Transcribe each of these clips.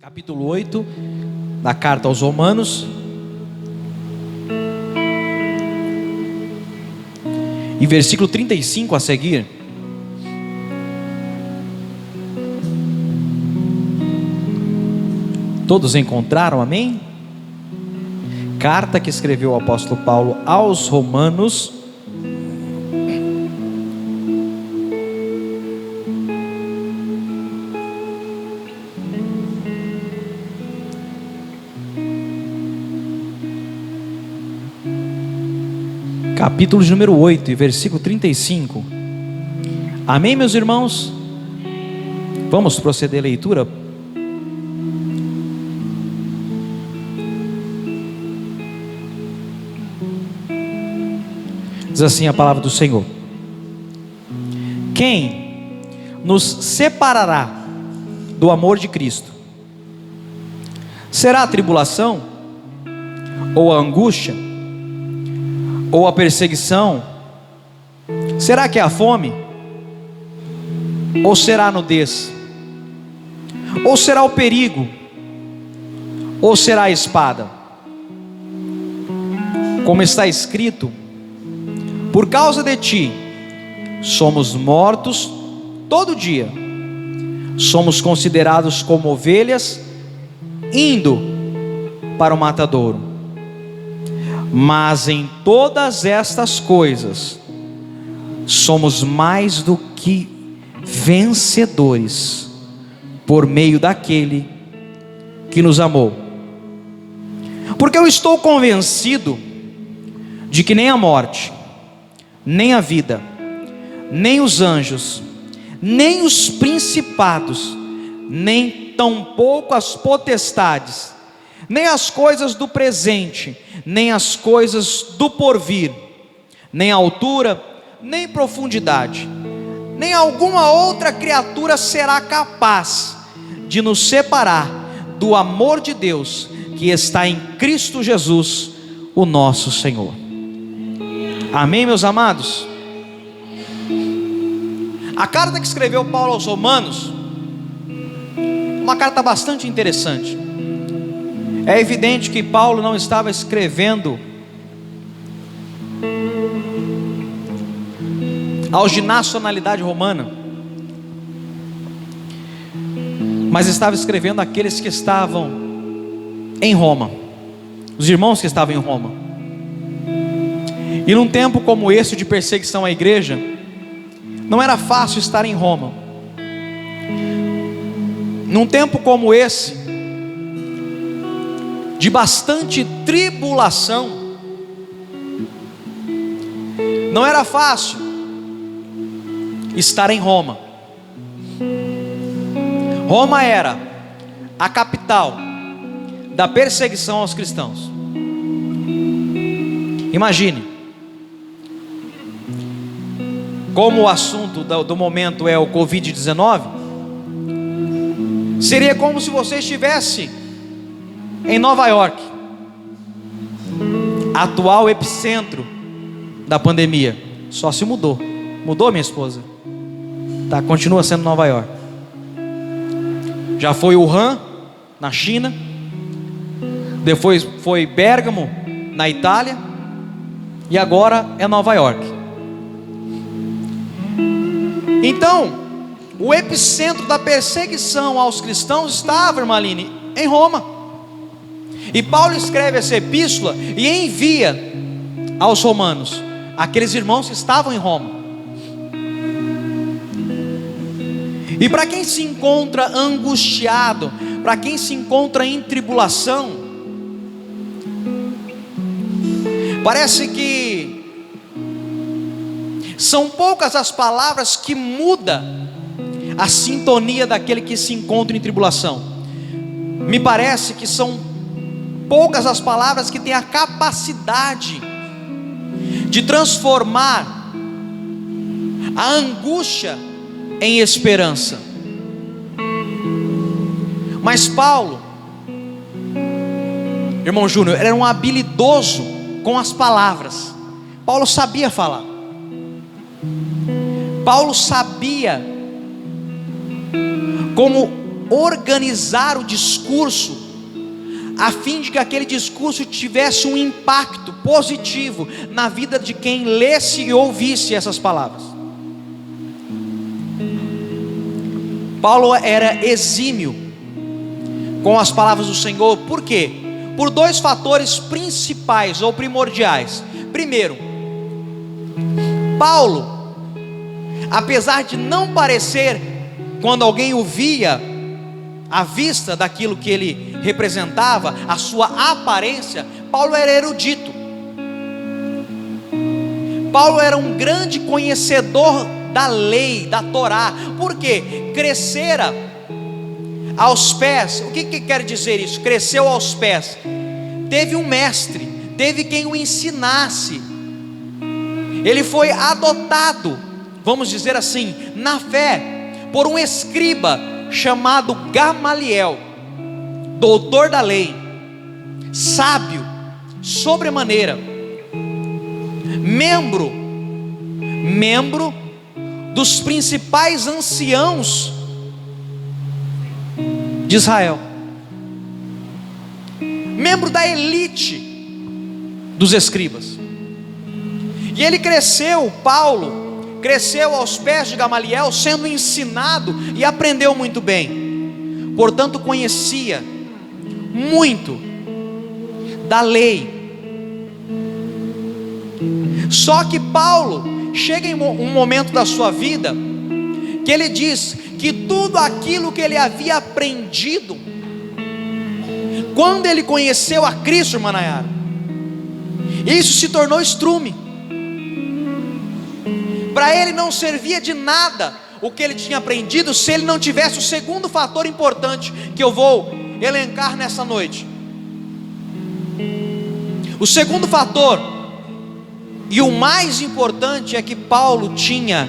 capítulo 8 da carta aos Romanos, e versículo 35 a seguir. Todos encontraram, amém? Carta que escreveu o apóstolo Paulo aos Romanos, capítulo de número 8 e versículo 35. Amém, meus irmãos? Vamos proceder à leitura. Diz assim a palavra do Senhor: quem nos separará do amor de Cristo? Será a tribulação, ou a angústia, ou a perseguição? Será que é a fome? Ou será a nudez? Ou será o perigo? Ou será a espada? Como está escrito: por causa de ti somos mortos todo dia, somos considerados como ovelhas indo para o matadouro. Mas em todas estas coisas somos mais do que vencedores por meio daquele que nos amou. Porque eu estou convencido de que nem a morte, nem a vida, nem os anjos, nem os principados, nem tampouco as potestades, nem as coisas do presente, nem as coisas do porvir, nem altura, nem profundidade, nem alguma outra criatura será capaz de nos separar do amor de Deus que está em Cristo Jesus, o nosso Senhor. Amém, meus amados? A carta que escreveu Paulo aos Romanos, uma carta bastante interessante. É evidente que Paulo não estava escrevendo aos de nacionalidade romana, mas estava escrevendo àqueles que estavam em Roma, os irmãos que estavam em Roma. E num tempo como esse de perseguição à igreja, não era fácil estar em Roma. Num tempo como esse, de bastante tribulação, não era fácil estar em Roma. Roma era a capital da perseguição aos cristãos. Imagine, como o assunto do momento é o Covid-19, seria como se você estivesse em Nova York, atual epicentro da pandemia. Só se mudou. Mudou, minha esposa? Tá, continua sendo Nova York. Já foi Wuhan, na China. Depois foi Bérgamo, na Itália. E agora é Nova York. Então, o epicentro da perseguição aos cristãos estava, Irmaline, em Roma. E Paulo escreve essa epístola e envia aos romanos, aqueles irmãos que estavam em Roma. E para quem se encontra angustiado, para quem se encontra em tribulação, parece que são poucas as palavras que mudam a sintonia daquele que se encontra em tribulação. Me parece que são poucas as palavras que têm a capacidade de transformar a angústia em esperança. Mas Paulo, irmão Júnior, era um habilidoso com as palavras. Paulo sabia falar. Paulo sabia como organizar o discurso, a fim de que aquele discurso tivesse um impacto positivo na vida de quem lesse e ouvisse essas palavras. Paulo era exímio com as palavras do Senhor. Por quê? Por dois fatores principais ou primordiais. Primeiro, Paulo, apesar de não parecer, quando alguém o via, à vista daquilo que ele representava, a sua aparência, Paulo era erudito. Paulo era um grande conhecedor da lei, da Torá. Por quê? Crescera aos pés. O que quer dizer isso? Cresceu aos pés. Teve um mestre, teve quem o ensinasse. Ele foi adotado, vamos dizer assim, na fé, por um escriba chamado Gamaliel, doutor da lei, sábio sobremaneira, membro dos principais anciãos de Israel, membro da elite dos escribas. E ele cresceu, Paulo cresceu aos pés de Gamaliel, sendo ensinado e aprendeu muito bem. Portanto, conhecia muito da lei. Só que Paulo chega em um momento da sua vida que ele diz que tudo aquilo que ele havia aprendido, quando ele conheceu a Cristo, irmã Nayara, isso se tornou estrume. Para ele não servia de nada o que ele tinha aprendido, se ele não tivesse o segundo fator importante que eu vou elencar nessa noite. O segundo fator, e o mais importante, é que Paulo tinha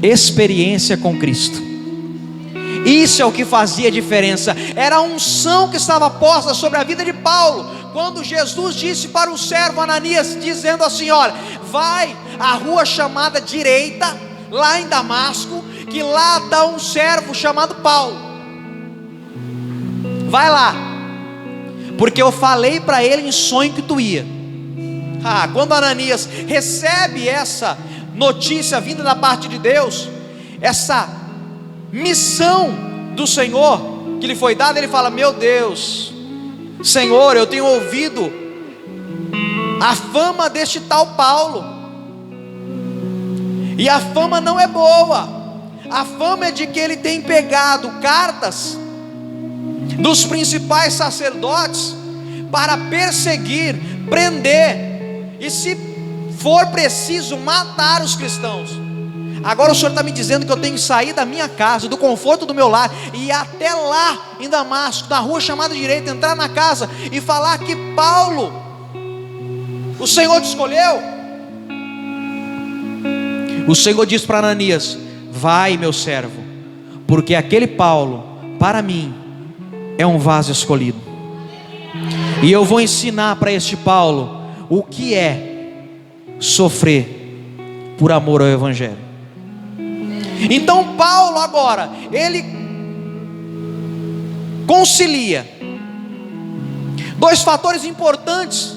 experiência com Cristo. Isso é o que fazia diferença. Era a unção que estava posta sobre a vida de Paulo, quando Jesus disse para o servo Ananias, dizendo assim: olha, vai à rua chamada direita, lá em Damasco, que lá está um servo chamado Paulo. Vai lá, porque eu falei para ele em sonho que tu ia. Quando Ananias recebe essa notícia vinda da parte de Deus, essa missão do Senhor que lhe foi dada, ele fala: meu Deus, Senhor, eu tenho ouvido a fama deste tal Paulo, e a fama não é boa. A fama é de que ele tem pegado cartas dos principais sacerdotes para perseguir, prender e, se for preciso, matar os cristãos. Agora o Senhor está me dizendo que eu tenho que sair da minha casa, do conforto do meu lar, e ir até lá em Damasco, na rua chamada direita, entrar na casa e falar que Paulo, o Senhor te escolheu. O Senhor diz para Ananias: vai, meu servo, porque aquele Paulo, para mim, é um vaso escolhido, e eu vou ensinar para este Paulo o que é sofrer por amor ao Evangelho. Então Paulo agora, ele concilia dois fatores importantes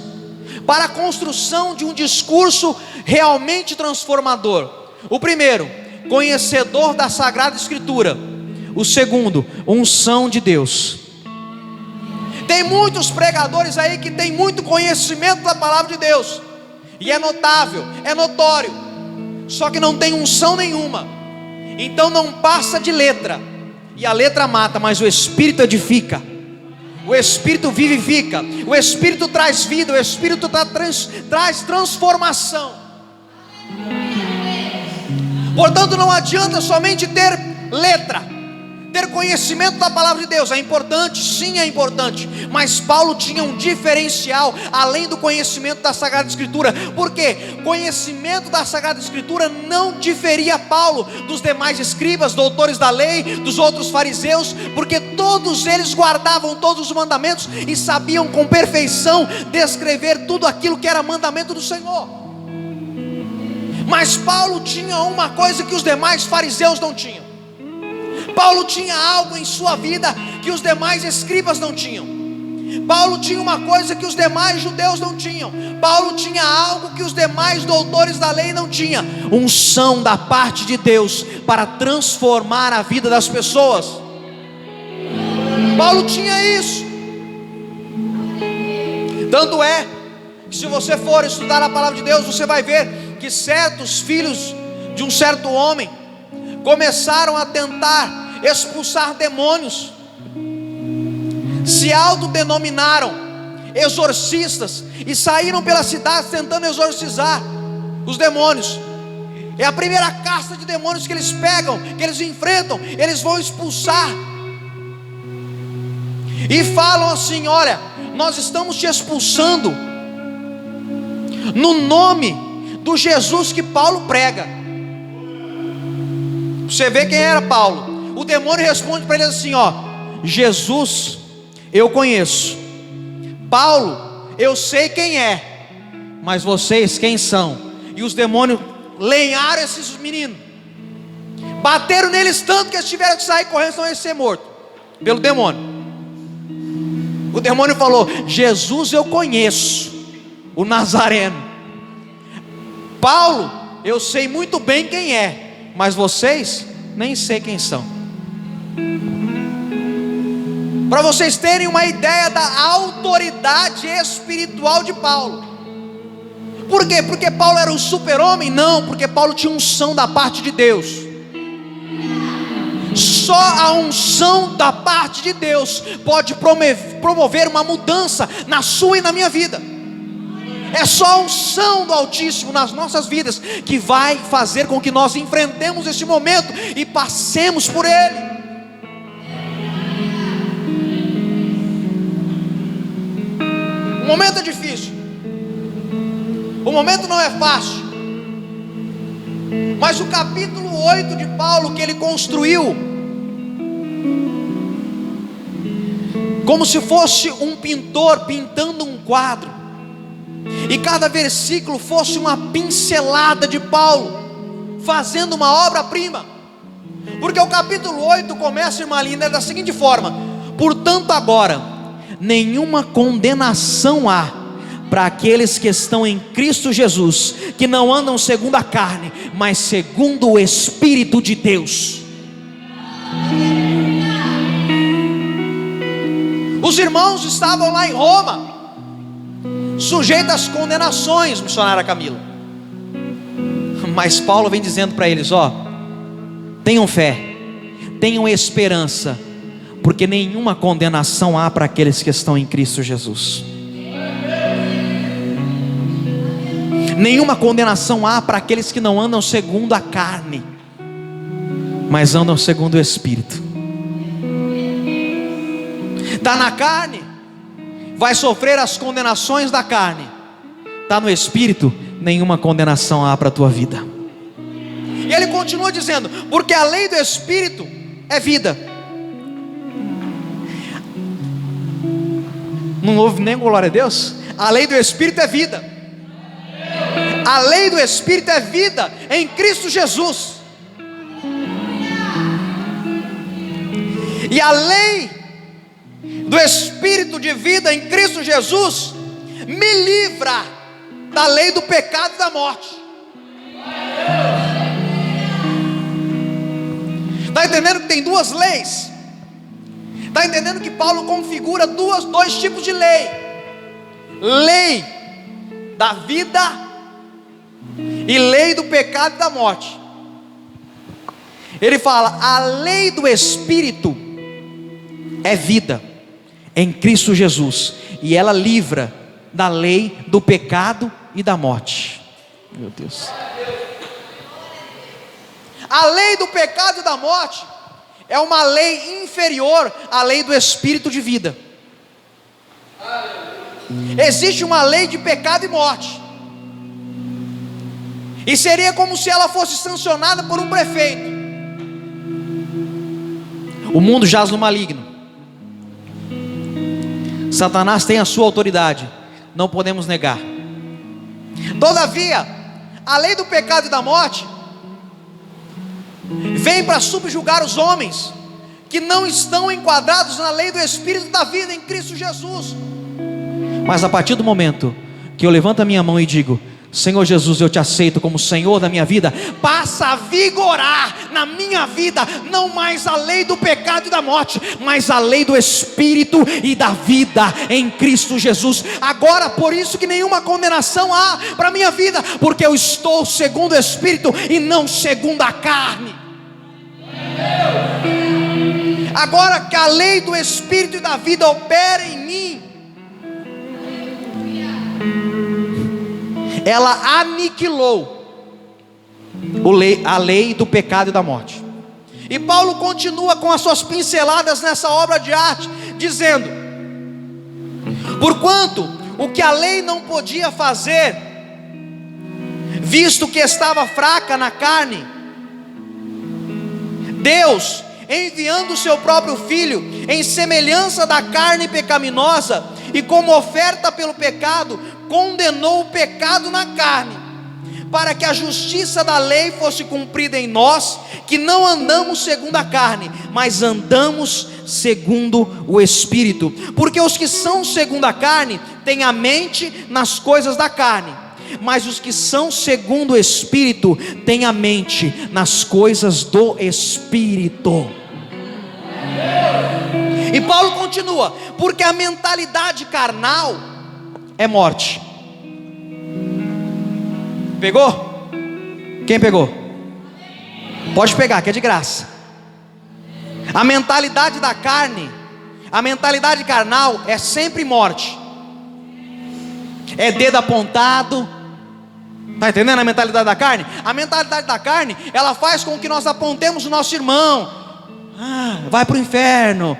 para a construção de um discurso realmente transformador. O primeiro, conhecedor da Sagrada Escritura. O segundo, unção de Deus. Tem muitos pregadores aí que tem muito conhecimento da palavra de Deus, e é notável, é notório, só que não tem unção nenhuma. Então não passa de letra, e a letra mata, mas o Espírito edifica, o Espírito vivifica, o Espírito traz vida, o Espírito traz transformação. Portanto, não adianta somente ter letra. Ter conhecimento da palavra de Deus é importante, sim, é importante, mas Paulo tinha um diferencial além do conhecimento da Sagrada Escritura. Por quê? Conhecimento da Sagrada Escritura não diferia Paulo dos demais escribas, doutores da lei, dos outros fariseus, porque todos eles guardavam todos os mandamentos e sabiam com perfeição descrever tudo aquilo que era mandamento do Senhor. Mas Paulo tinha uma coisa que os demais fariseus não tinham. Paulo tinha algo em sua vida que os demais escribas não tinham. Paulo tinha uma coisa que os demais judeus não tinham. Paulo tinha algo que os demais doutores da lei não tinham: unção da parte de Deus para transformar a vida das pessoas. Paulo tinha isso. Tanto é que, se você for estudar a palavra de Deus, você vai ver que certos filhos de um certo homem começaram a tentar expulsar demônios, se autodenominaram exorcistas e saíram pela cidade tentando exorcizar os demônios. É a primeira casta de demônios que eles pegam, que eles enfrentam, eles vão expulsar e falam assim: olha, nós estamos te expulsando no nome do Jesus que Paulo prega. Você vê quem era Paulo. O demônio responde para eles assim: ó, Jesus eu conheço, Paulo eu sei quem é, mas vocês quem são? E os demônios lenharam esses meninos, bateram neles tanto que eles tiveram que sair correndo, senão eles iam ser mortos pelo demônio. O demônio falou: Jesus eu conheço, o Nazareno. Paulo eu sei muito bem quem é, mas vocês nem sei quem são. Para vocês terem uma ideia da autoridade espiritual de Paulo. Por quê? Porque Paulo era um super-homem? Não, porque Paulo tinha unção da parte de Deus. Só a unção da parte de Deus pode promover uma mudança na sua e na minha vida. É só a unção do Altíssimo nas nossas vidas que vai fazer com que nós enfrentemos esse momento e passemos por ele. O momento é difícil, o momento não é fácil, mas o capítulo 8 de Paulo, que ele construiu como se fosse um pintor pintando um quadro, e cada versículo fosse uma pincelada de Paulo fazendo uma obra-prima. Porque o capítulo 8 começa, irmã linda, da seguinte forma: portanto agora nenhuma condenação há para aqueles que estão em Cristo Jesus, que não andam segundo a carne, mas segundo o Espírito de Deus. Os irmãos estavam lá em Roma, sujeitos às condenações, missionária Camila. Mas Paulo vem dizendo para eles: ó, tenham fé, tenham esperança, porque nenhuma condenação há para aqueles que estão em Cristo Jesus. Nenhuma condenação há para aqueles que não andam segundo a carne, mas andam segundo o Espírito. Está na carne, vai sofrer as condenações da carne. Está no Espírito, nenhuma condenação há para a tua vida. E ele continua dizendo: porque a lei do Espírito é vida. Não houve nem glória a Deus? A lei do Espírito é vida. A lei do Espírito é vida em Cristo Jesus. E a lei do Espírito de vida em Cristo Jesus me livra da lei do pecado e da morte. Está entendendo que tem duas leis? Está entendendo que Paulo configura dois tipos de lei: lei da vida e lei do pecado e da morte. Ele fala: a lei do Espírito é vida em Cristo Jesus, e ela livra da lei do pecado e da morte. Meu Deus. A lei do pecado e da morte é uma lei inferior à lei do Espírito de vida. Existe uma lei de pecado e morte, e seria como se ela fosse sancionada por um prefeito. O mundo jaz no maligno. Satanás tem a sua autoridade, não podemos negar. Todavia, a lei do pecado e da morte vem para subjugar os homens que não estão enquadrados na lei do Espírito da vida em Cristo Jesus. Mas a partir do momento que eu levanto a minha mão e digo: Senhor Jesus, eu te aceito como Senhor da minha vida, passa a vigorar na minha vida, não mais a lei do pecado e da morte, mas a lei do Espírito e da vida em Cristo Jesus. Agora, por isso que nenhuma condenação há para a minha vida, porque eu estou segundo o Espírito e não segundo a carne. Agora que a lei do Espírito e da vida opera em mim, ela aniquilou a lei do pecado e da morte. E Paulo continua com as suas pinceladas nessa obra de arte, dizendo: porquanto o que a lei não podia fazer, visto que estava fraca na carne, Deus, enviando o seu próprio Filho em semelhança da carne pecaminosa, e como oferta pelo pecado, condenou o pecado na carne, para que a justiça da lei fosse cumprida em nós, que não andamos segundo a carne, mas andamos segundo o Espírito. Porque os que são segundo a carne têm a mente nas coisas da carne, mas os que são segundo o Espírito têm a mente nas coisas do Espírito. E Paulo continua: porque a mentalidade carnal é morte. Pegou? Quem pegou? Pode pegar, que é de graça. A mentalidade da carne, a mentalidade carnal é sempre morte. É dedo apontado. Está entendendo a mentalidade da carne? A mentalidade da carne, ela faz com que nós apontemos o nosso irmão: vai para o inferno,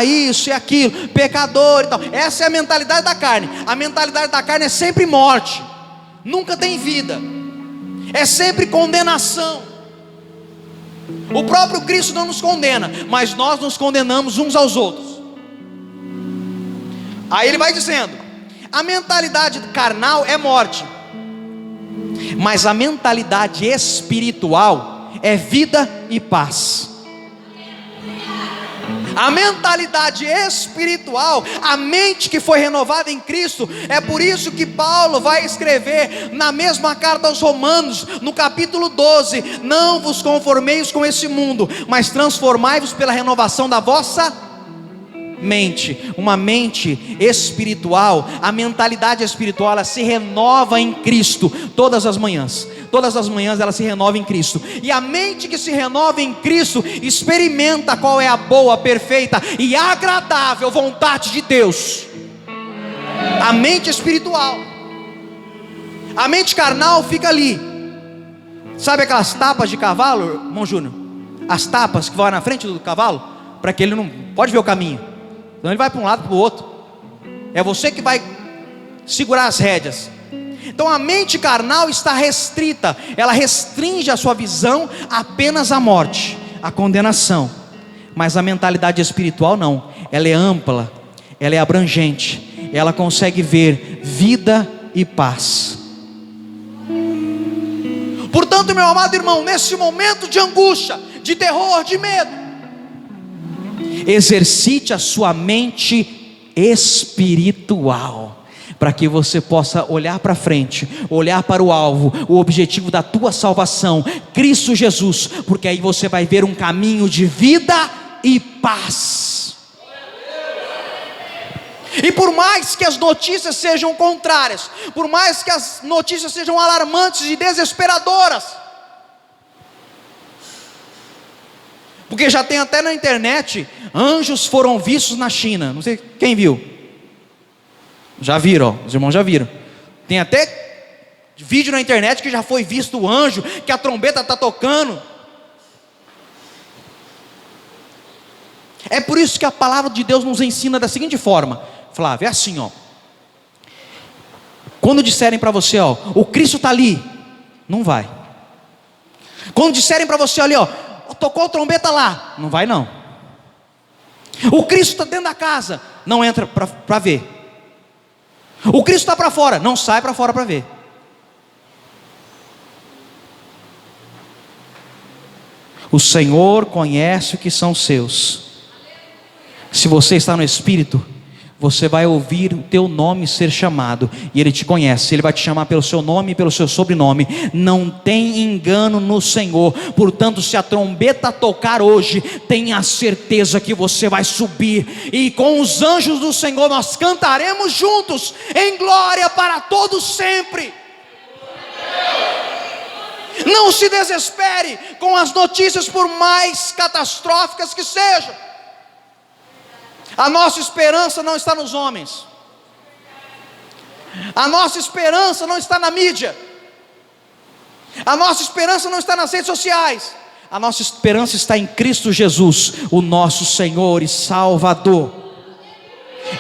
isso e aquilo, pecador e tal. Essa é a mentalidade da carne. A mentalidade da carne é sempre morte, nunca tem vida, é sempre condenação. O próprio Cristo não nos condena, mas nós nos condenamos uns aos outros. Aí ele vai dizendo: a mentalidade carnal é morte, mas a mentalidade espiritual é vida e paz. A mentalidade espiritual, a mente que foi renovada em Cristo, é por isso que Paulo vai escrever na mesma carta aos Romanos, no capítulo 12: não vos conformeis com esse mundo, mas transformai-vos pela renovação da vossa mente. Uma mente espiritual, a mentalidade espiritual, ela se renova em Cristo todas as manhãs. Todas as manhãs ela se renova em Cristo. E a mente que se renova em Cristo experimenta qual é a boa, perfeita e agradável vontade de Deus. A mente espiritual. A mente carnal fica ali. Sabe aquelas tapas de cavalo, irmão Júnior? As tapas que vão na frente do cavalo, para que ele não pode ver o caminho, então ele vai para um lado para o outro. É você que vai segurar as rédeas. Então a mente carnal está restrita, ela restringe a sua visão apenas à morte, à condenação. Mas a mentalidade espiritual não, ela é ampla, ela é abrangente, ela consegue ver vida e paz. Portanto, meu amado irmão, nesse momento de angústia, de terror, de medo, exercite a sua mente espiritual, para que você possa olhar para frente, olhar para o alvo, o objetivo da tua salvação, Cristo Jesus, porque aí você vai ver um caminho de vida e paz. E por mais que as notícias sejam contrárias, por mais que as notícias sejam alarmantes e desesperadoras, porque já tem até na internet: anjos foram vistos na China. Não sei quem viu. Já viram, ó, os irmãos já viram. Tem até vídeo na internet que já foi visto o anjo, que a trombeta está tocando. É por isso que a palavra de Deus nos ensina da seguinte forma: Flávio, é assim, ó. Quando disserem para você, ó, o Cristo está ali, não vai. Quando disserem para você, olha, ó, tocou a trombeta lá, não vai não. O Cristo está dentro da casa, não entra para ver. O Cristo está para fora, não sai para fora para ver. O Senhor conhece o que são seus. Se você está no Espírito, você vai ouvir o teu nome ser chamado, e Ele te conhece, Ele vai te chamar pelo seu nome e pelo seu sobrenome. Não tem engano no Senhor. Portanto, se a trombeta tocar hoje, tenha certeza que você vai subir, e com os anjos do Senhor nós cantaremos juntos em glória para todos sempre. Não se desespere com as notícias, por mais catastróficas que sejam. A nossa esperança não está nos homens. A nossa esperança não está na mídia. A nossa esperança não está nas redes sociais. A nossa esperança está em Cristo Jesus, o nosso Senhor e Salvador.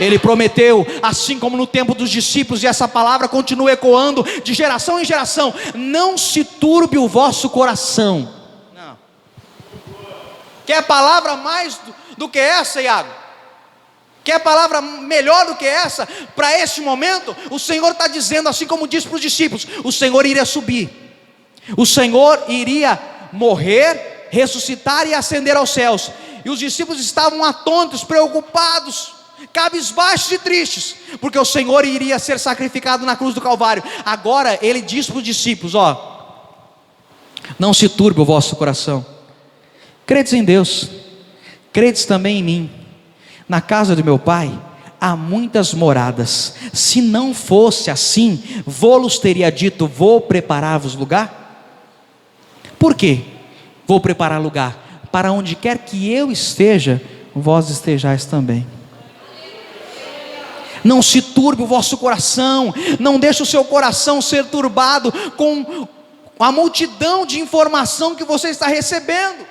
Ele prometeu, assim como no tempo dos discípulos, e essa palavra continua ecoando de geração em geração: não se turbe o vosso coração. Não. Quer palavra mais do que essa, Iago? Quer palavra melhor do que essa? Para este momento, o Senhor está dizendo, assim como disse para os discípulos: o Senhor iria subir, o Senhor iria morrer, ressuscitar e ascender aos céus. E os discípulos estavam atônitos, preocupados, cabisbaixos e tristes, porque o Senhor iria ser sacrificado na cruz do Calvário. Agora Ele diz para os discípulos: não se turbe o vosso coração. Credes em Deus, credes também em mim. Na casa do meu Pai há muitas moradas. Se não fosse assim, vou-los teria dito: vou preparar-vos lugar. Por quê? Vou preparar lugar, para onde quer que eu esteja, vós estejais também. Não se turbe o vosso coração. Não deixe o seu coração ser turbado com a multidão de informação que você está recebendo.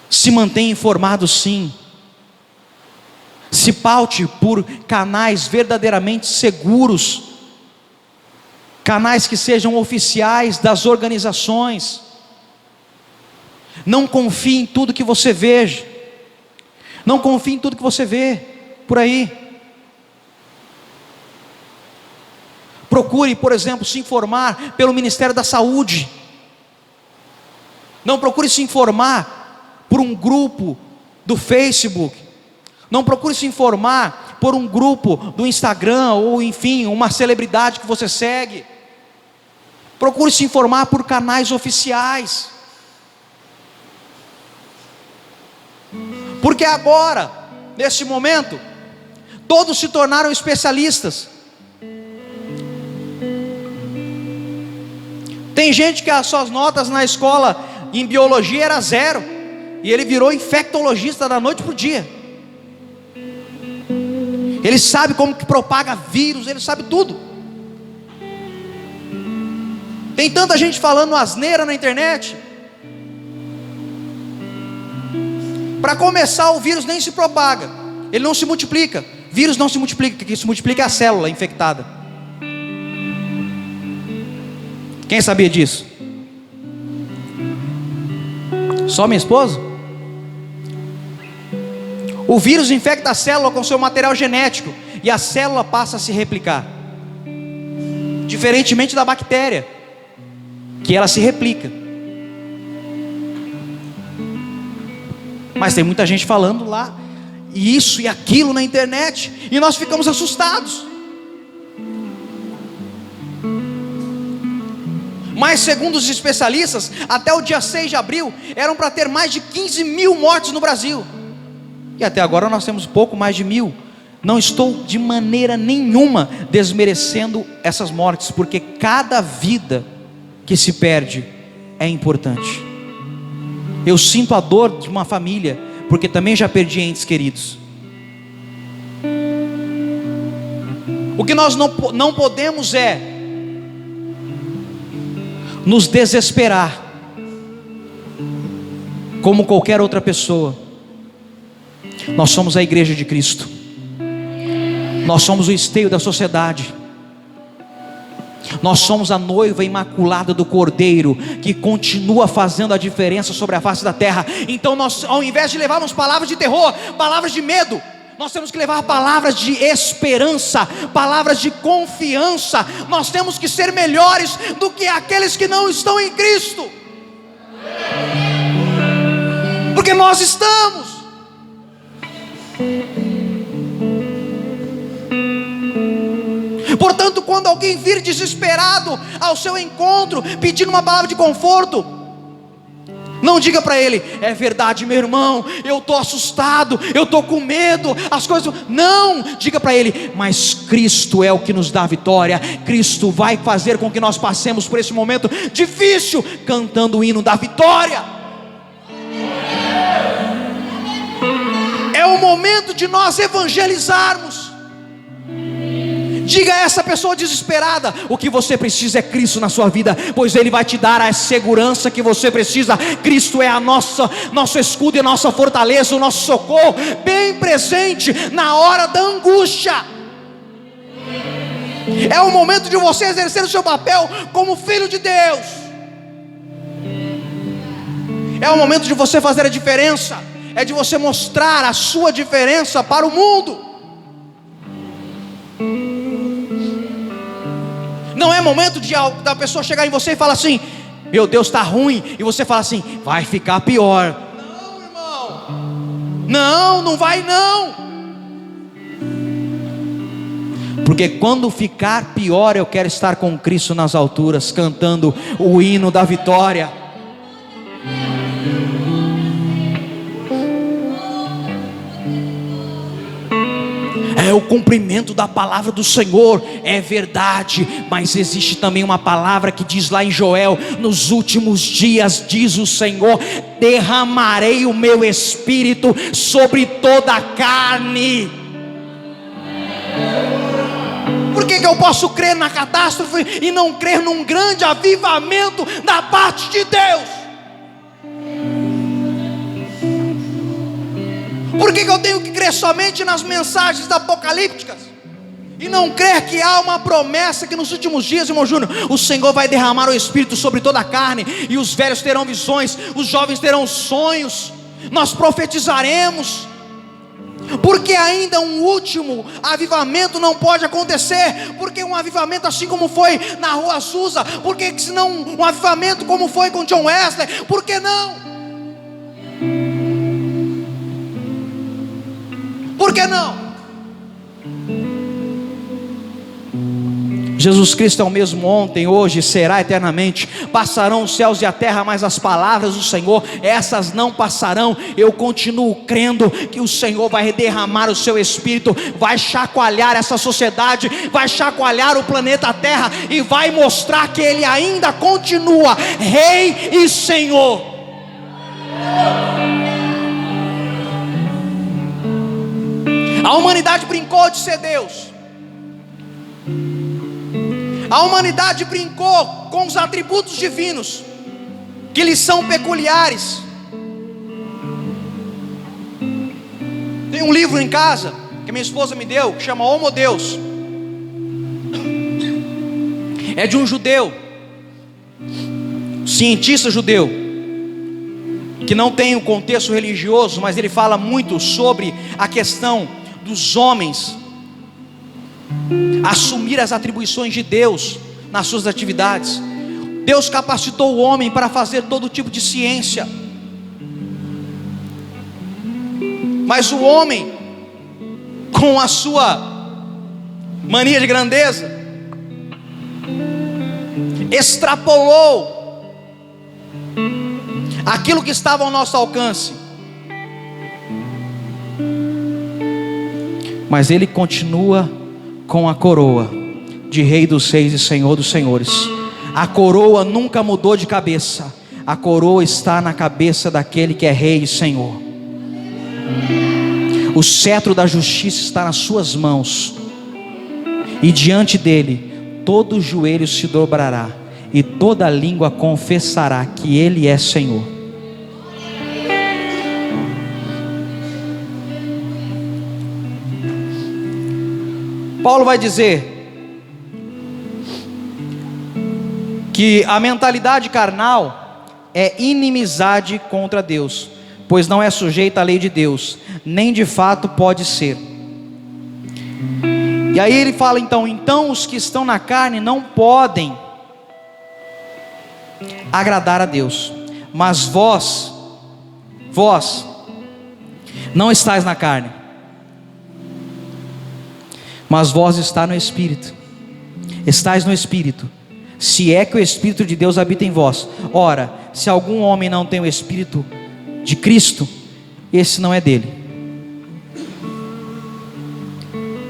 Se mantenha informado, sim. Se paute por canais verdadeiramente seguros, canais que sejam oficiais das organizações. Não confie em tudo que você veja. Não confie em tudo que você vê por aí. Procure, por exemplo, se informar pelo Ministério da Saúde. Não procure se informar por um grupo do Facebook. Não procure se informar por um grupo do Instagram, ou enfim, uma celebridade que você segue. Procure se informar por canais oficiais. Porque agora, neste momento, todos se tornaram especialistas. Tem gente que as suas notas na escola em biologia era 0, e ele virou infectologista da noite para o dia. Ele sabe como que propaga vírus, ele sabe tudo. Tem tanta gente falando asneira na internet. Para começar, o vírus nem se propaga, ele não se multiplica. Vírus não se multiplica, que se multiplica é a célula infectada. Quem sabia disso? Só minha esposa? O vírus infecta a célula com seu material genético, e a célula passa a se replicar. Diferentemente da bactéria, que ela se replica. Mas tem muita gente falando lá isso e aquilo na internet, e nós ficamos assustados. Mas segundo os especialistas, até o dia 6 de abril, eram para ter mais de 15 mil mortes no Brasil. E até agora nós temos pouco mais de 1.000. Não estou de maneira nenhuma desmerecendo essas mortes, porque cada vida que se perde é importante. Eu sinto a dor de uma família, porque também já perdi entes queridos. O que nós não podemos é nos desesperar como qualquer outra pessoa. Nós somos a igreja de Cristo. Nós somos o esteio da sociedade. Nós somos a noiva imaculada do Cordeiro, que continua fazendo a diferença sobre a face da terra. Então nós, ao invés de levarmos palavras de terror, palavras de medo, nós temos que levar palavras de esperança, palavras de confiança. Nós temos que ser melhores do que aqueles que não estão em Cristo. nós estamos. Portanto, quando alguém vir desesperado ao seu encontro, pedindo uma palavra de conforto, não diga para ele: é verdade, meu irmão, eu estou assustado, eu estou com medo, as coisas... Não, diga para ele: mas Cristo é o que nos dá a vitória. Cristo vai fazer com que nós passemos por esse momento difícil, cantando o hino da vitória. É o momento de nós evangelizarmos. Diga a essa pessoa desesperada: o que você precisa é Cristo na sua vida, pois Ele vai te dar a segurança que você precisa. Cristo é a nosso escudo e a nossa fortaleza, o nosso socorro, bem presente na hora da angústia. É o momento de você exercer o seu papel como filho de Deus. É o momento de você fazer a diferença. É de você mostrar a sua diferença para o mundo. Não é momento da pessoa chegar em você e falar assim: meu Deus, está ruim. E você fala assim: vai ficar pior. Não, irmão. Não vai não. Porque quando ficar pior, eu quero estar com Cristo nas alturas, cantando o hino da vitória. É o cumprimento da palavra do Senhor, é verdade, mas existe também uma palavra que diz lá em Joel: nos últimos dias, diz o Senhor, derramarei o meu espírito sobre toda a carne. Por que eu posso crer na catástrofe e não crer num grande avivamento da parte de Deus? Por que eu tenho que crer somente nas mensagens apocalípticas e não crer que há uma promessa que nos últimos dias, irmão Júnior, o Senhor vai derramar o Espírito sobre toda a carne, e os velhos terão visões, os jovens terão sonhos, nós profetizaremos? Porque ainda um último avivamento não pode acontecer. Porque um avivamento assim como foi na Rua Azusa, porque senão um avivamento como foi com John Wesley, por que não? Por que não? Jesus Cristo é o mesmo ontem, hoje, será eternamente. Passarão os céus e a terra, mas as palavras do Senhor, essas não passarão. Eu continuo crendo que o Senhor vai derramar o seu Espírito, vai chacoalhar essa sociedade, vai chacoalhar o planeta Terra, e vai mostrar que Ele ainda continua Rei e Senhor. A humanidade brincou de ser Deus. A humanidade brincou com os atributos divinos que lhes são peculiares. Tem um livro em casa que minha esposa me deu, que chama Homo Deus. É de um judeu, cientista judeu, que não tem um contexto religioso, mas ele fala muito sobre a questão dos homens assumir as atribuições de Deus nas suas atividades. Deus capacitou o homem para fazer todo tipo de ciência, mas o homem, com a sua mania de grandeza, extrapolou aquilo que estava ao nosso alcance. Mas ele continua com a coroa de Rei dos Reis e Senhor dos Senhores. A coroa nunca mudou de cabeça. A coroa está na cabeça daquele que é Rei e Senhor. O cetro da justiça está nas suas mãos, e diante dele todo joelho se dobrará e toda língua confessará que Ele é Senhor. Paulo vai dizer que a mentalidade carnal é inimizade contra Deus, pois não é sujeita à lei de Deus, nem de fato pode ser. E aí ele fala então os que estão na carne não podem agradar a Deus, mas vós Não estáis na carne, mas vós está no Espírito. Estais no Espírito, se é que o Espírito de Deus habita em vós. Ora, se algum homem não tem o Espírito de Cristo, esse não é dele.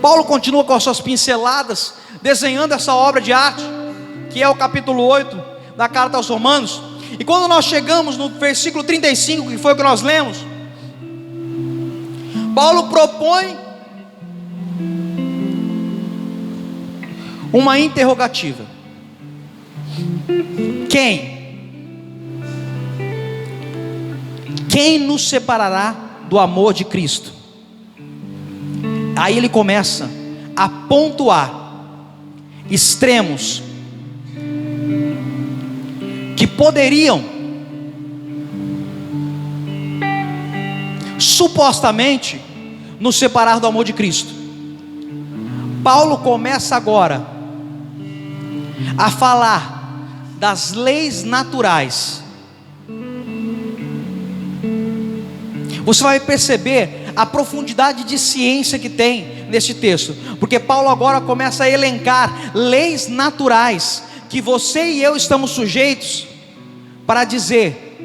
Paulo continua com as suas pinceladas, desenhando essa obra de arte, que é o capítulo 8 da carta aos Romanos. E quando nós chegamos no versículo 35, que foi o que nós lemos, Paulo propõe uma interrogativa: quem nos separará do amor de Cristo? Aí ele começa a pontuar extremos que poderiam supostamente nos separar do amor de Cristo. Paulo começa agora a falar das leis naturais. Você vai perceber a profundidade de ciência que tem neste texto, porque Paulo agora começa a elencar leis naturais que você e eu estamos sujeitos, para dizer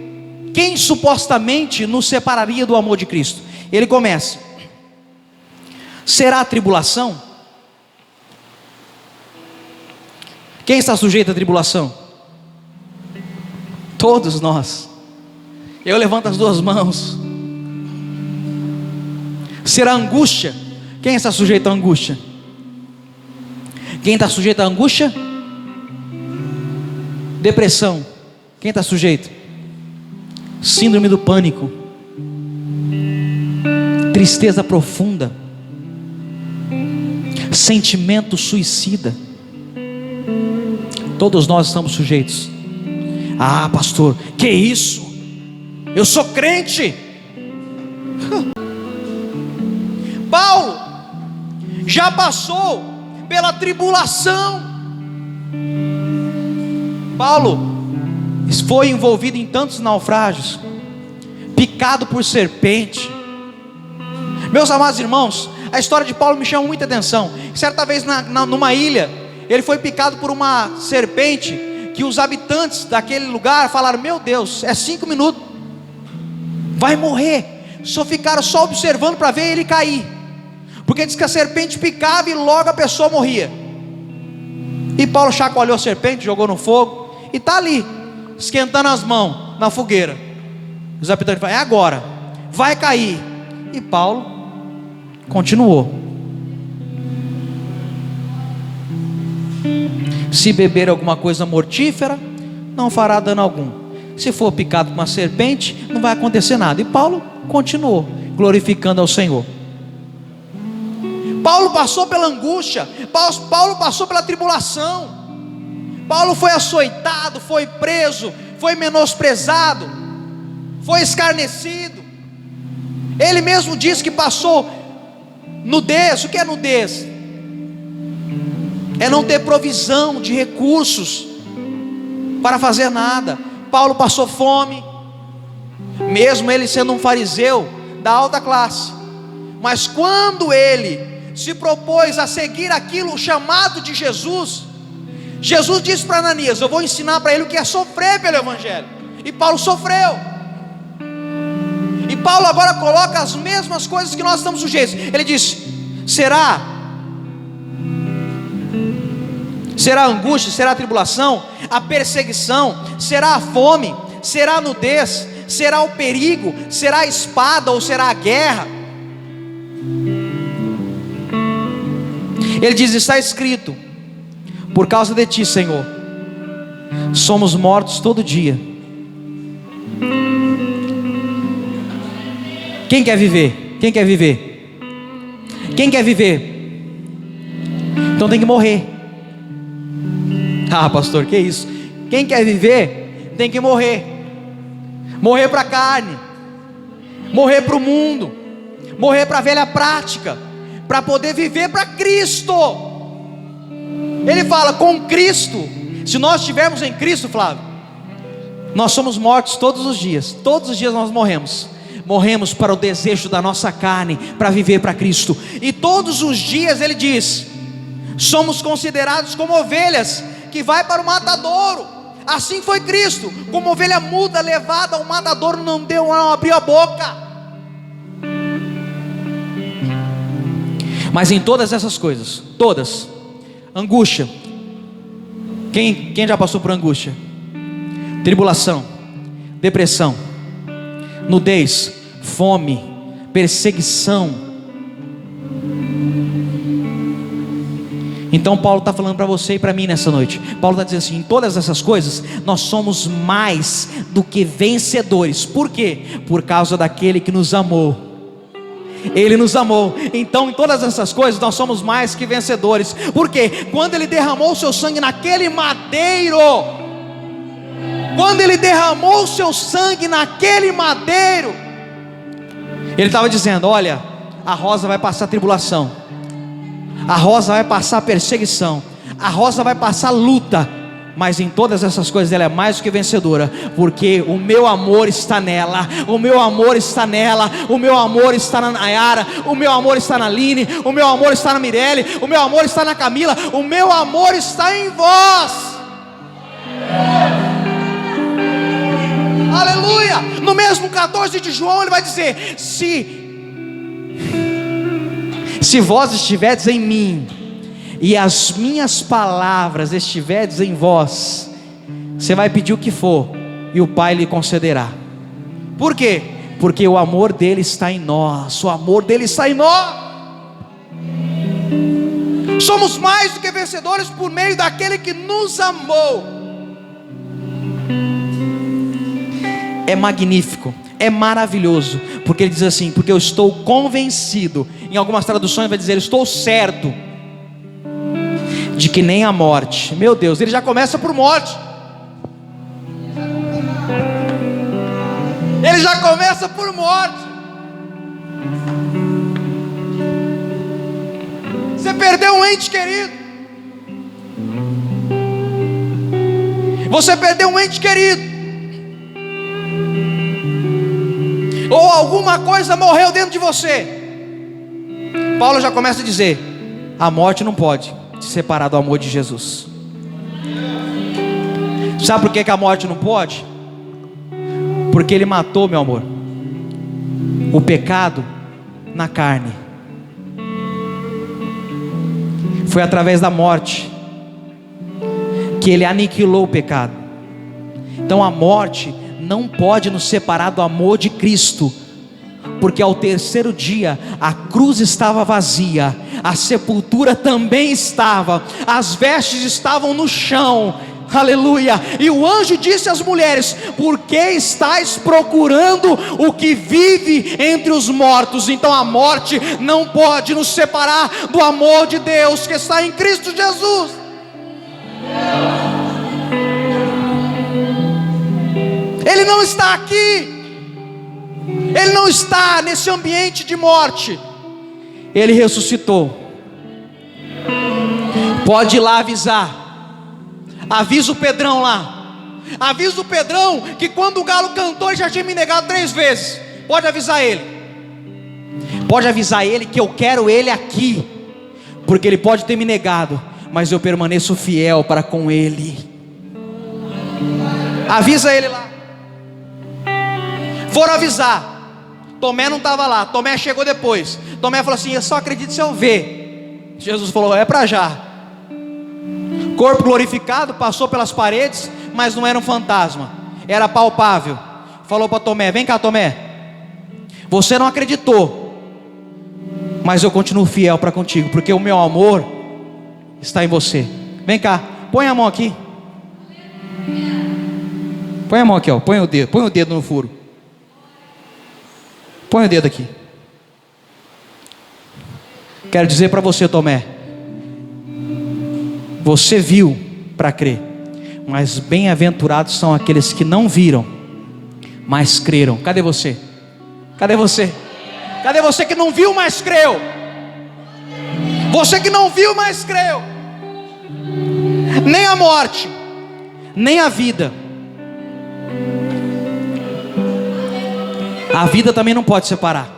quem supostamente nos separaria do amor de Cristo. Ele começa: será a tribulação? Quem está sujeito à tribulação? Todos nós. Eu levanto as duas mãos. Será angústia? Quem está sujeito à angústia? Quem está sujeito à angústia? Depressão. Quem está sujeito? Síndrome do pânico. Tristeza profunda. Sentimento suicida. Todos nós estamos sujeitos. Ah, pastor, que isso? Eu sou crente. Paulo já passou pela tribulação. Paulo foi envolvido em tantos naufrágios, picado por serpente. Meus amados irmãos, a história de Paulo me chama muita atenção. Certa vez numa ilha, ele foi picado por uma serpente, que os habitantes daquele lugar falaram: meu Deus, é 5 minutos, vai morrer. Só ficaram só observando para ver ele cair, porque diz que a serpente picava e logo a pessoa morria. E Paulo chacoalhou a serpente, jogou no fogo, e está ali, esquentando as mãos na fogueira. Os habitantes falam: é agora, vai cair. E Paulo continuou. Se beber alguma coisa mortífera, não fará dano algum. Se for picado por uma serpente, não vai acontecer nada. E Paulo continuou glorificando ao Senhor. Paulo passou pela angústia, Paulo passou pela tribulação. Paulo foi açoitado, foi preso, foi menosprezado, foi escarnecido. Ele mesmo disse que passou nudez. O que é nudez? É não ter provisão de recursos para fazer nada. Paulo passou fome, mesmo ele sendo um fariseu da alta classe. Mas quando ele se propôs a seguir aquilo, o chamado de Jesus, Jesus disse para Ananias: eu vou ensinar para ele o que é sofrer pelo Evangelho. E Paulo sofreu. E Paulo agora coloca as mesmas coisas que nós estamos sujeitos. Ele disse: será a angústia, será a tribulação, a perseguição, será a fome, será a nudez, será o perigo, será a espada ou será a guerra? Ele diz: está escrito, por causa de ti, Senhor, somos mortos todo dia. Quem quer viver? Quem quer viver? Quem quer viver? Então tem que morrer. Ah, pastor, que isso? Quem quer viver tem que morrer. Morrer para a carne, morrer para o mundo, morrer para a velha prática, para poder viver para Cristo. Ele fala: com Cristo, se nós estivermos em Cristo, Flávio, nós somos mortos todos os dias nós morremos, morremos para o desejo da nossa carne, para viver para Cristo. E todos os dias ele diz: somos considerados como ovelhas que vai para o matadouro. Assim foi Cristo, como ovelha muda levada ao matadouro, não abriu a boca. Mas em todas essas coisas, todas, angústia. Quem já passou por angústia? Tribulação, depressão, nudez, fome, perseguição. Então Paulo está falando para você e para mim nessa noite. Paulo está dizendo assim: em todas essas coisas nós somos mais do que vencedores. Por quê? Por causa daquele que nos amou. Ele nos amou. Então em todas essas coisas nós somos mais que vencedores. Por quê? Quando Ele derramou o seu sangue naquele madeiro, quando Ele derramou o seu sangue naquele madeiro, Ele estava dizendo: olha, a Rosa vai passar tribulação, a Rosa vai passar perseguição, a Rosa vai passar luta, mas em todas essas coisas ela é mais do que vencedora, porque o meu amor está nela, o meu amor está nela, o meu amor está na Nayara, o meu amor está na Aline, o meu amor está na Mirelle, o meu amor está na Camila, o meu amor está em vós. Aleluia! No mesmo 14 de João ele vai dizer: se vós estiverdes em mim e as minhas palavras estiverdes em vós, você vai pedir o que for e o Pai lhe concederá. Por quê? Porque o amor dele está em nós, o amor dele está em nós. Somos mais do que vencedores por meio daquele que nos amou. É magnífico, é maravilhoso, porque ele diz assim: porque eu estou convencido. Em algumas traduções vai dizer: estou certo de que nem a morte. Meu Deus, ele já começa por morte. Ele já começa por morte. Você perdeu um ente querido. Você perdeu um ente querido, ou alguma coisa morreu dentro de você. Paulo já começa a dizer: a morte não pode te separar do amor de Jesus. Sabe por que a morte não pode? Porque Ele matou, meu amor, o pecado na carne. Foi através da morte que Ele aniquilou o pecado. Então a morte não pode nos separar do amor de Cristo, porque ao terceiro dia a cruz estava vazia, a sepultura também estava, as vestes estavam no chão, aleluia, e o anjo disse às mulheres: por que estáis procurando o que vive entre os mortos? Então a morte não pode nos separar do amor de Deus que está em Cristo Jesus. Ele não está aqui, Ele não está nesse ambiente de morte, Ele ressuscitou. Pode ir lá avisar, avisa o Pedrão lá, avisa o Pedrão que quando o galo cantou ele já tinha me negado 3 vezes. Pode avisar ele, pode avisar ele que eu quero ele aqui, porque ele pode ter me negado, mas eu permaneço fiel para com ele. Avisa ele lá. Foram avisar, Tomé não estava lá, Tomé chegou depois. Tomé falou assim: eu só acredito se eu ver. Jesus falou: é para já. Corpo glorificado, passou pelas paredes, mas não era um fantasma, era palpável. Falou para Tomé: vem cá, Tomé, você não acreditou, mas eu continuo fiel para contigo, porque o meu amor está em você. Vem cá, põe a mão aqui. Põe a mão aqui, ó. Põe o dedo no furo. Põe o dedo aqui. Quero dizer para você, Tomé, você viu para crer, mas bem-aventurados são aqueles que não viram, mas creram. Cadê você? Cadê você? Cadê você que não viu, mas creu? Você que não viu, mas creu. Nem a morte, nem a vida, A vida também não pode separar.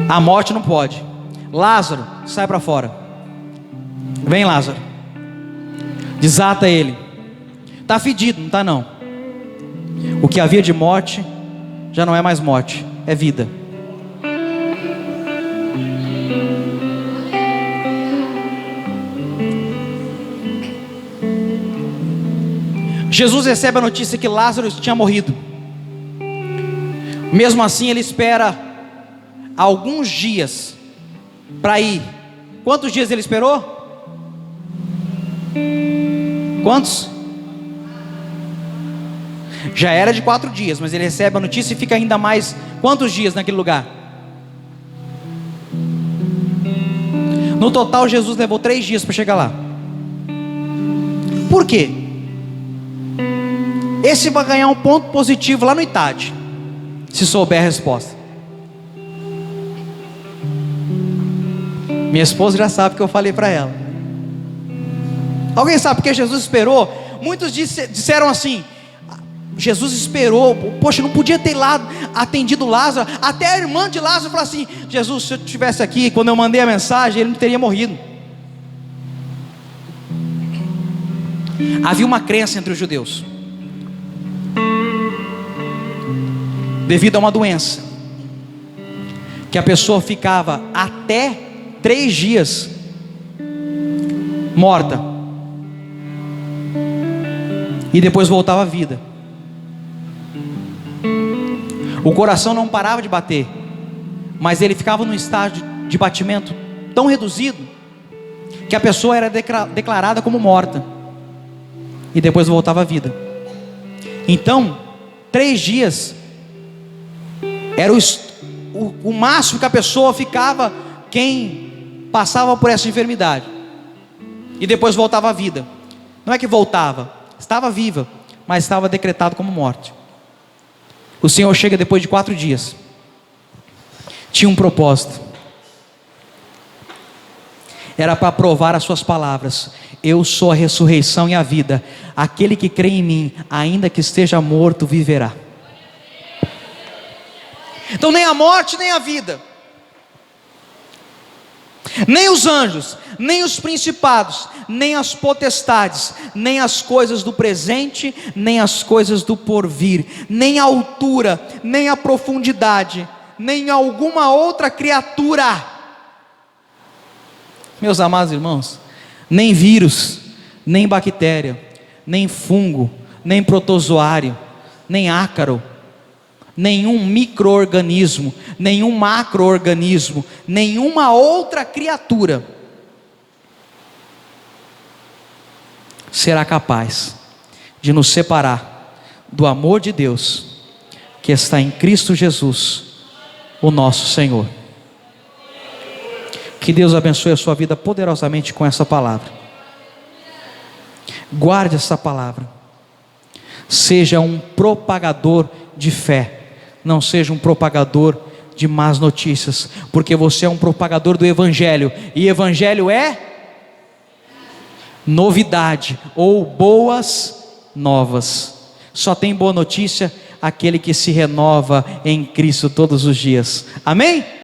A morte não pode. Lázaro, sai para fora. Vem, Lázaro. Desata ele. Está fedido, não está não. O que havia de morte já não é mais morte, é vida. Jesus recebe a notícia que Lázaro tinha morrido. Mesmo assim, ele espera alguns dias para ir. Quantos dias ele esperou? Quantos? Já era de 4 dias, mas ele recebe a notícia e fica ainda mais. Quantos dias naquele lugar? No total, Jesus levou 3 dias para chegar lá. Por quê? Esse vai ganhar um ponto positivo lá no ITAD, se souber a resposta. Minha esposa já sabe o que eu falei para ela. Alguém sabe porque Jesus esperou? Muitos disseram assim: Jesus esperou, poxa, não podia ter lá atendido Lázaro. Até a irmã de Lázaro falou assim: Jesus, se eu estivesse aqui quando eu mandei a mensagem, ele não teria morrido. Havia uma crença entre os judeus, devido a uma doença, que a pessoa ficava até 3 dias morta e depois voltava à vida. O coração não parava de bater, mas ele ficava num estágio de batimento tão reduzido que a pessoa era declarada como morta e depois voltava à vida. Então 3 dias era o máximo que a pessoa ficava, quem passava por essa enfermidade, e depois voltava à vida. Não é que voltava, estava viva, mas estava decretado como morte. O Senhor chega depois de 4 dias. Tinha um propósito. Era para provar as suas palavras: eu sou a ressurreição e a vida. Aquele que crê em mim, ainda que esteja morto, viverá. Então nem a morte, nem a vida, nem os anjos, nem os principados, nem as potestades, nem as coisas do presente, nem as coisas do porvir, nem a altura, nem a profundidade, nem alguma outra criatura, meus amados irmãos, nem vírus, nem bactéria, nem fungo, nem protozoário, nem ácaro, nenhum micro-organismo, nenhum macro-organismo, nenhuma outra criatura será capaz de nos separar do amor de Deus que está em Cristo Jesus, o nosso Senhor. Que Deus abençoe a sua vida poderosamente com essa palavra. Guarde essa palavra. Seja um propagador de fé, não seja um propagador de más notícias, porque você é um propagador do Evangelho, e Evangelho é novidade ou boas novas. Só tem boa notícia aquele que se renova em Cristo todos os dias. Amém?